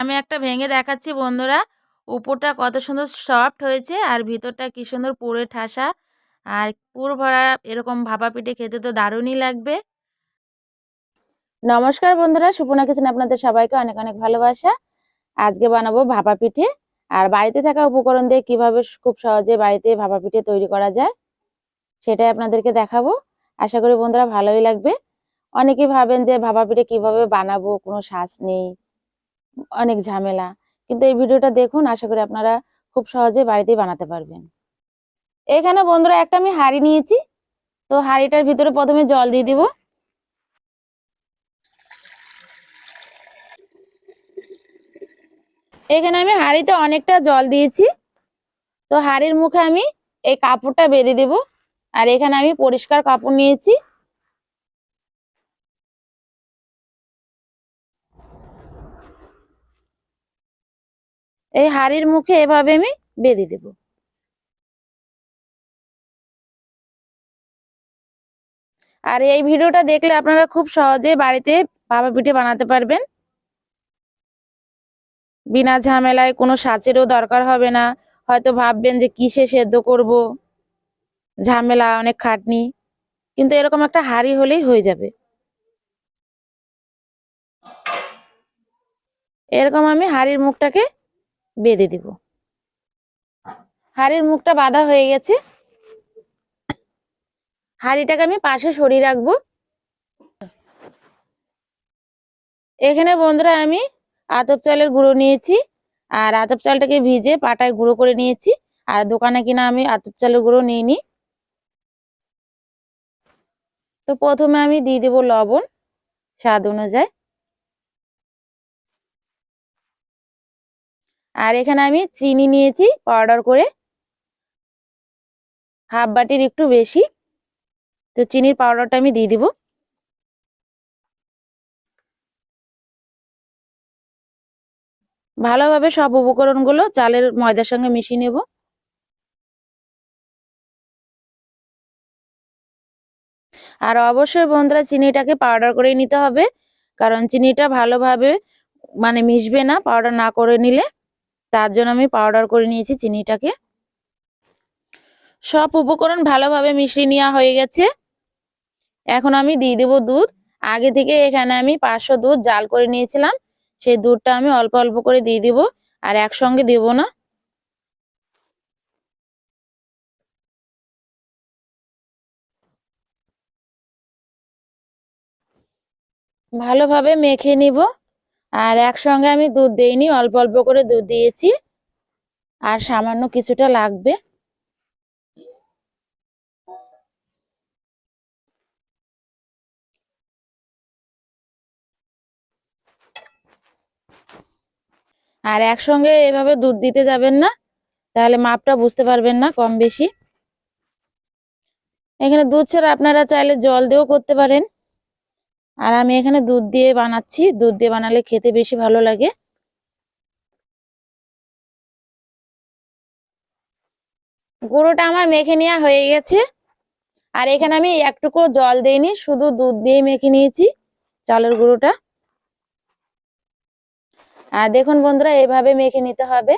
আমি একটা ভেঙে দেখাচ্ছি বন্ধুরা। উপরটা কত সুন্দর সফট হয়েছে আর ভিতরটা কি সুন্দর পুরে ঠাসা আর পুর ভরা। এরকম ভাপা পিঠে খেতে তো দারুণই লাগবে। নমস্কার বন্ধুরা, সুপর্ণা কিচেনে আপনাদের সবাইকে অনেক অনেক ভালোবাসা। আজকে বানাবো ভাপা পিঠে। আর বাড়িতে থাকা উপকরণ দিয়ে কিভাবে খুব সহজে বাড়িতে ভাপা পিঠে তৈরি করা যায় সেটাই আপনাদেরকে দেখাবো। আশা করি বন্ধুরা ভালোই লাগবে। অনেকেই ভাবেন যে ভাপা পিঠে কিভাবে বানাবো, কোনো সাজ নেই, অনেক ঝামেলা। কিন্তু এই ভিডিওটা দেখুন, আশা করি আপনারা খুব সহজে বাড়িতেই বানাতে পারবেন। এখানে বন্ধুরা একটা আমি হাঁড়ি নিয়েছি। তো হাঁড়িটার ভিতরে প্রথমে জল দিয়ে দিব। এখানে আমি হাঁড়িতে অনেকটা জল দিয়েছি। তো হাঁড়ির মুখে আমি এই কাপড়টা বেঁধে দেব। আর এখানে আমি পরিষ্কার কাপড় নিয়েছি। এই হাঁড়ির মুখে এভাবে আমি বেঁধে দেব। আর এই ভিডিওটা দেখলে আপনারা খুব সহজে বাড়িতে ভাপা পিঠে বানাতে পারবেন, বিনা ঝামেলায়। কোনো সাঁচেরও দরকার হবে না। হয়তো ভাববেন যে কিসে সেদ্ধ করব, ঝামেলা, অনেক খাটনি। কিন্তু এরকম একটা হাঁড়ি হলেই হয়ে যাবে। এরকম আমি হাঁড়ির মুখটাকে বেঁধে দিব। হাঁড়ির মুখটা বাঁধা হয়ে গেছে। হাঁড়িটাকে আমি পাশে সরিয়ে রাখবো। এখানে বন্ধুরা আমি আতপ চালের গুঁড়ো নিয়েছি। আর আতপ চালটাকে ভিজে পাটায় গুঁড়ো করে নিয়েছি। আর দোকানে কিনা আমি আতপ চালের গুঁড়ো নিইনি। তো প্রথমে আমি দিয়ে দেবো লবণ স্বাদ অনুযায়ী। আর এখানে আমি চিনি নিয়েছি পাউডার করে, হাফ বাটির একটু বেশি। তো চিনির পাউডারটা আমি দিয়ে দিব। ভালোভাবে সব উপকরণগুলো চালের ময়দার সঙ্গে মিশিয়ে নেব। আর অবশ্যই বন্ধুরা চিনিটাকে পাউডার করে নিতে হবে, কারণ চিনিটা ভালোভাবে মিশবে না পাউডার না করে নিলে। তার জন্য আমি পাউডার করে নিয়েছি চিনিটাকে। সব উপকরণ ভালোভাবে মিশিয়ে নেওয়া হয়ে গেছে। এখন আমি দিয়ে দেবো দুধ। আগে থেকে এখানে আমি 500 দুধ জাল করে নিয়েছিলাম। সেই দুধটা আমি অল্প অল্প করে দিয়ে দিব, আর একসঙ্গে দেব না। ভালোভাবে মেখে নিব। আর একসঙ্গে আমি দুধ দেইনি, অল্প অল্প করে দুধ দিয়েছি। আর সামান্য কিছুটা লাগবে। আর একসঙ্গে এভাবে দুধ দিতে যাবেন না, তাহলে মাপটা বুঝতে পারবেন না কম বেশি। এখানে দুধ ছাড়া আপনারা চাইলে জল দিয়েও করতে পারেন। আর আমি এখানে দুধ দিয়ে বানাচ্ছি, দুধ দিয়ে বানালে খেতে বেশি ভালো লাগে। গুঁড়োটা আমার মেখে নেওয়া হয়ে গেছে। আর এখানে আমি একটুকু জল দেইনি, শুধু দুধ দিয়ে মেখে নিয়েছি চালের গুঁড়োটা। আর দেখুন বন্ধুরা, এভাবে মেখে নিতে হবে।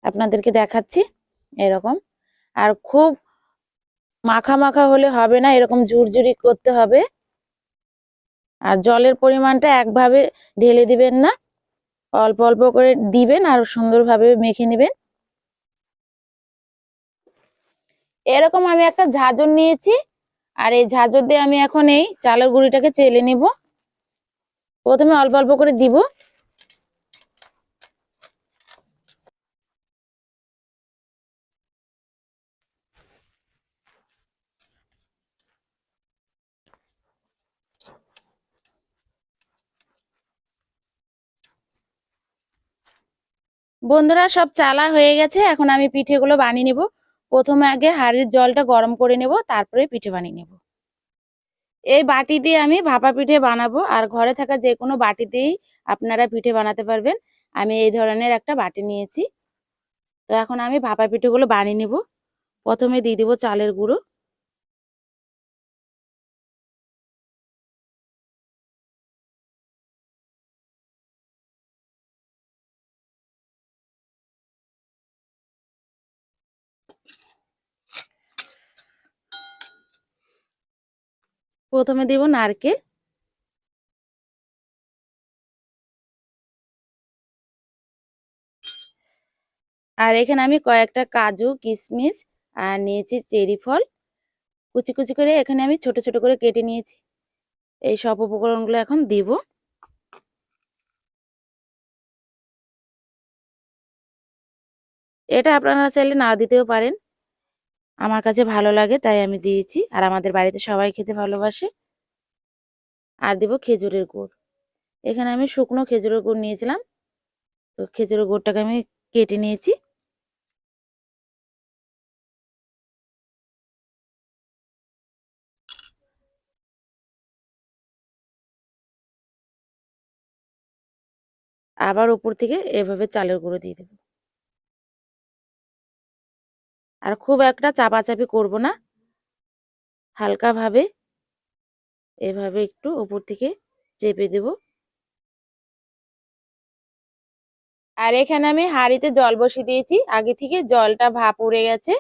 আপনাদেরকে দেখাচ্ছি এরকম। আর খুব মাখা মাখা হলে হবে না, এরকম ঝুরঝুরি করতে হবে। আর জলের পরিমাণটা একভাবে ঢেলে দিবেন না, অল্প অল্প করে দিবেন আর সুন্দরভাবে মেখে নেবেন। এরকম আমি একটা ঝাঁঝর নিয়েছি। আর এই ঝাঁঝর দিয়ে আমি এখন এই চালের গুঁড়িটাকে চেলে নিব। প্রথমে অল্প অল্প করে দিব। বন্ধুরা সব চালা হয়ে গেছে। এখন আমি পিঠেগুলো বানিয়ে নেব। প্রথমে আগে হাঁড়ির জলটা গরম করে নেব, তারপরে পিঠে বানিয়ে নেব। এই বাটি দিয়ে আমি ভাপা পিঠে বানাবো। আর ঘরে থাকা যে কোনো বাটিতেই আপনারা পিঠে বানাতে পারবেন। আমি এই ধরনের একটা বাটি নিয়েছি। তো এখন আমি ভাপা পিঠেগুলো বানিয়ে নেব। প্রথমে দিয়ে দিব চালের গুঁড়ো। প্রথমে দিব নারকেল, আর এখানে আমি কয়েকটা কাজু কিশমিশ আর নিয়েছি চেরি ফল, কুচি কুচি করে এখানে আমি ছোট ছোট করে কেটে নিয়েছি। এই সব উপকরণগুলো এখন দিব। এটা আপনারা চাইলে না দিতেও পারেন, আমার কাছে ভালো লাগে তাই আমি দিয়েছি, আর আমাদের বাড়িতে সবাই খেতে ভালোবাসে। আর দিব খেজুরের গুড়, এখানে আমি শুকনো খেজুরের গুড় নিয়েছিলাম, তো খেজুরের গুড়টাকে আমি কেটে নিয়েছি। আবার উপর থেকে এভাবে চালের গুঁড়ো দিয়ে দেব। আর খুব একটা চাপাচাপি করব না, হালকাভাবে এভাবে একটু উপর থেকে চেপে দেব। আর এখানে আমি হাঁড়িতে জল বসিয়ে দিয়েছি, আগে থেকে জলটা ভাপ উড়ে গেছে।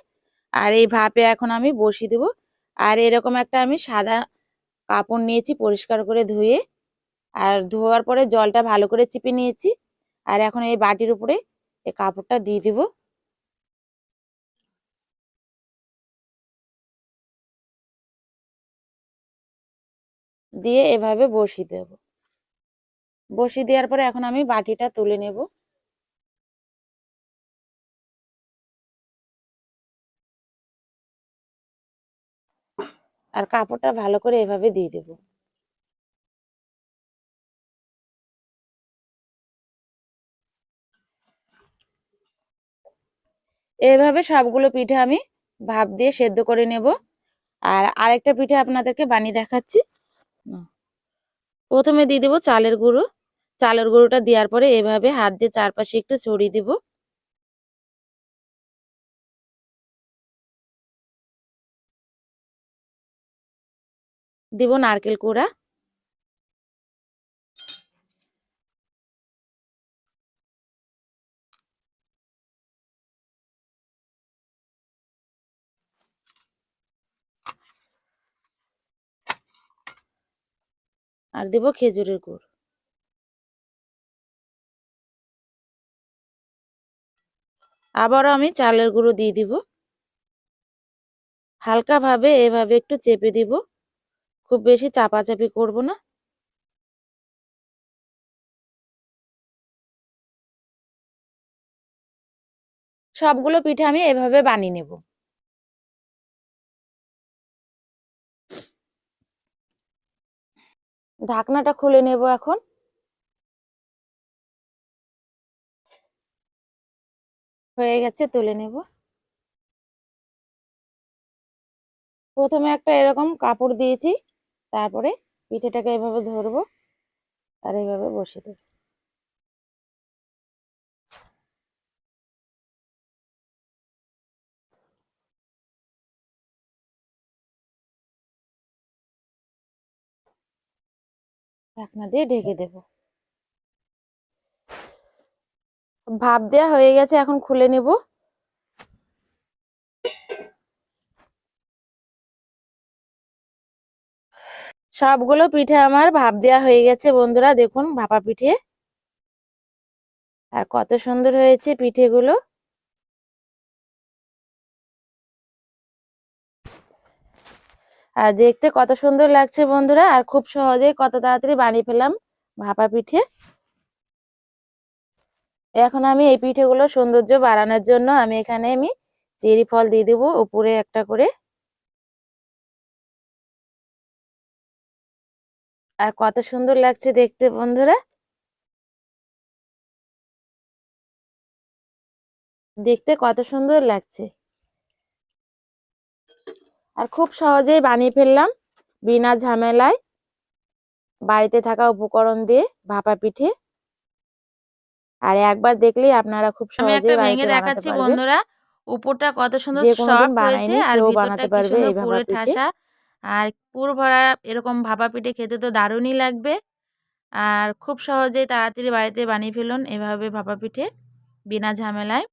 আর এই ভাপে এখন আমি বসিয়ে দেব। আর এরকম একটা আমি সাদা কাপড় নিয়েছি পরিষ্কার করে ধুয়ে, আর ধোয়ার পরে জলটা ভালো করে চিপে নিয়েছি। আর এখন এই বাটির উপরে এই কাপড়টা দিয়ে দিব, দিয়ে এভাবে বসিয়ে দেব। বসিয়ে দেওয়ার পরে এখন আমি বাটিটা তুলে নেব। আর কাপড়টা ভালো করে এভাবে দিয়ে দেব। এভাবে সবগুলো পিঠে আমি ভাপ দিয়ে সেদ্ধ করে নেব। আর আরেকটা পিঠে আপনাদেরকে বানিয়ে দেখাচ্ছি। প্রথমে দিয়ে দেবো চালের গুঁড়ো। চালের গুঁড়োটা দেওয়ার পরে এভাবে হাত দিয়ে চারপাশে একটু ছড়িয়ে দিব। দিব নারকেল কোড়া, আর দিব খেজুরের গুড়। আবারও আমি চালের গুঁড়ো দিয়ে দিব। হালকাভাবে এভাবে একটু চেপে দিব, খুব বেশি চাপাচাপি করব না। সবগুলো পিঠে আমি এভাবে বানিয়ে নেব। ঢাকনাটা খুলে নেব এখন। হয়ে গেছে, তুলে নেব। প্রথমে একটা এরকম কাপড় দিয়েছি, তারপরে পিঠেটাকে এভাবে ধরবো আর এইভাবে বসিয়ে দেবো। ঢাকনা দিয়ে ঢেকে দেব। ভাপ দেওয়া হয়ে গেছে, এখন খুলে নেব। সবগুলো পিঠে আমার ভাপ দেওয়া হয়ে গেছে বন্ধুরা, দেখুন ভাপা পিঠে। আর কত সুন্দর হয়েছে পিঠেগুলো। আর দেখতে কত সুন্দর লাগছে বন্ধুরা, আর খুব সহজেই কত তাড়াতাড়ি বানিয়ে ফেলাম ভাপা পিঠে। এখন আমি এই পিঠেগুলো সৌন্দর্য বাড়ানোর জন্য আমি চেরি ফল দিয়ে দেবো উপরে একটা করে। আর কত সুন্দর লাগছে দেখতে বন্ধুরা, দেখতে কত সুন্দর লাগছে। আর খুব সহজেই বানিয়ে ফেললাম বিনা ঝামেলায়, বাড়িতে থাকা উপকরণ দিয়ে ভাপা পিঠে। আর একবার দেখলেই আপনারা খুব আমি একটা সহজেই ভেঙে বাড়িতে বানাতে দেখাচ্ছি পারবেন। বন্ধুরা, উপরটা কত সুন্দর যে কোনোদিন সফট হয়েছে বানায়নি আর সেও ভিতরটা বানাতে কি পারবে সুন্দর এই ভাপা পুরে পিঠে। ঠাসা। আর পুর ভরা এরকম ভাপা পিঠে খেতে তো দারুণই লাগবে। আর খুব সহজেই তাড়াতাড়ি বাড়িতে বানিয়ে ফেলুন এভাবে ভাপা পিঠে বিনা ঝামেলায়।